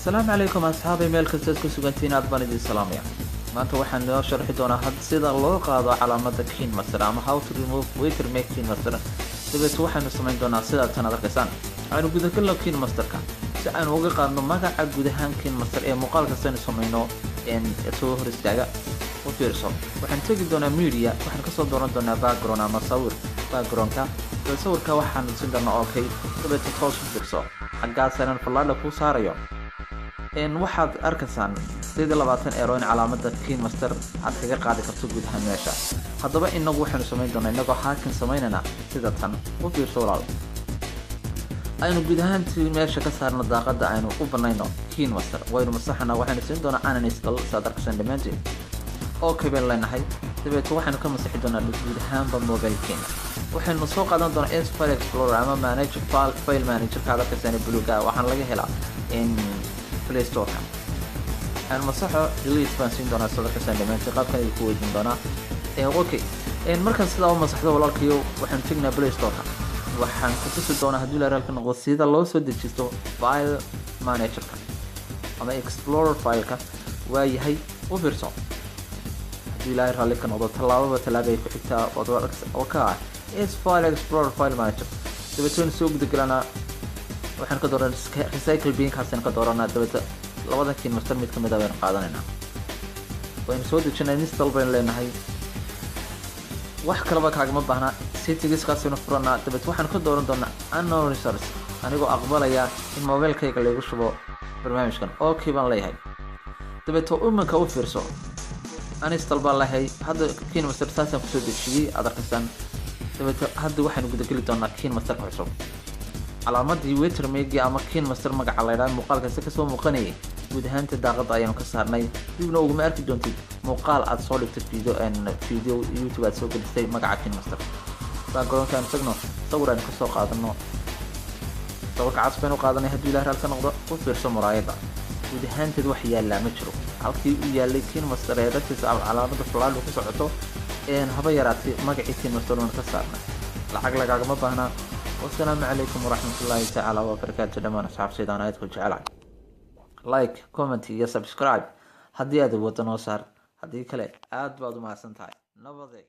السلام عليكم أصحابي ميل كستاس كسوغانتين أدبان دي سلامية maanta waxaan noo sharxi doonaa had sida loo qaado calaamada Keen Master ama how to remove watermark Keen Master dabeet waxaanu samayn doonaa sida tan arkaysaan aanu gudaha ka loo Keen Master-ka si aan uga qaadno magaca gudahaan Keen Master ee muuqaalka saan samayno soo hor istaaga u fiirso waxaan tagi doonaa media waxaan ka soo dooran doonaa background ama sawir background-ka sawirka waxaan siin doonaa okay dabeet toos u fiirso xaggaasaan falaadha ku saarayo waxaad arkaysaan 20 euro in calaamada Keen Master aad kaga qaadi karto gudaha meesha haddaba inagu waxaanu samayn doonaa inagoo haakin samaynana sida tan u fiirso walaal aynu gudahaan meesha ka saarno daaqada aynu u banayno Keen Master waynu masaxana waxaanu siin doonaa aan install sadarkasan dhamaantiin oo kabeen leenahay dabeet waxaanu ka masaxi doonaa gudahaanba mobilkeena waxaanu soo qaadan doonaa File Explorer ama Manage File Manager ka arkaysan buluuga waxaan laga helaa in Play Store أنا مسحه delete بانسين دونا صدق كسان دمان تقاب كان يكون دونا أوكي مركز سلا ومسحه ولا كيو وحن تجنا بلاي ستور وحن كتوس دونا هدول رالك نغوص هذا الله سود جستو فايل مانجر كان أما إكسبلورر فايل كان وهي هي وفيرسون هدول رالك نغوص تلاوة وتلاقي في حتة وضوء أوكي إيش فايل إكسبلورر فايل مانجر تبتون سوق دقلنا وحن كدورنا recycle bin كاسين كدورنا تبت labada Keen Master mid kamid ah waan qaadanayna waan soo dejinay install baan leenahay wax kale ba kaaga ma baahna settings ka soo furana dabad waxaan ku dooran doonaa unknown resource anigoo aqbalaya in mobilkayga lagu shubo barnaamijkan okay baan leeyahay dabad ummanka u fiirso uninstall baan leeyahay hadda Keen Master saasan ku soo dejiyay adarkasan dabad hadda waxaan gudaha gali doonaa Keen Master ka cusub calaamadii watermark ama Keen Master magaca la yiraahdo muuqaalka si ka soo muuqanayay gudahaanta daaqada ayaan ka saarnay dibna ugu ma arki doontid muuqaal aad soo dhigtay video YouTube aad soo gelistay magaca Keen Master background-kan tagno sawiraan ka soo qaadano sawirka casbaan u qaadanay hadii la raalka noqdo u fiirso muraayada gudahaanteed wax yaala ma jiro halkii uu yaalay Keen Master ee dadkiisa calaamada falaal ku socoto haba yaraatay magaca Keen Master ka saarnay lacag lagaaga ma baahna والسلام عليكم ورحمة الله تعالى وبركاته دمان أصحاب سيدان آياتكم جعلان لايك كومنت يا سبسكرايب هدي أدو وطنو صار هدي كلي آد بعضو مع سنتاي نبضي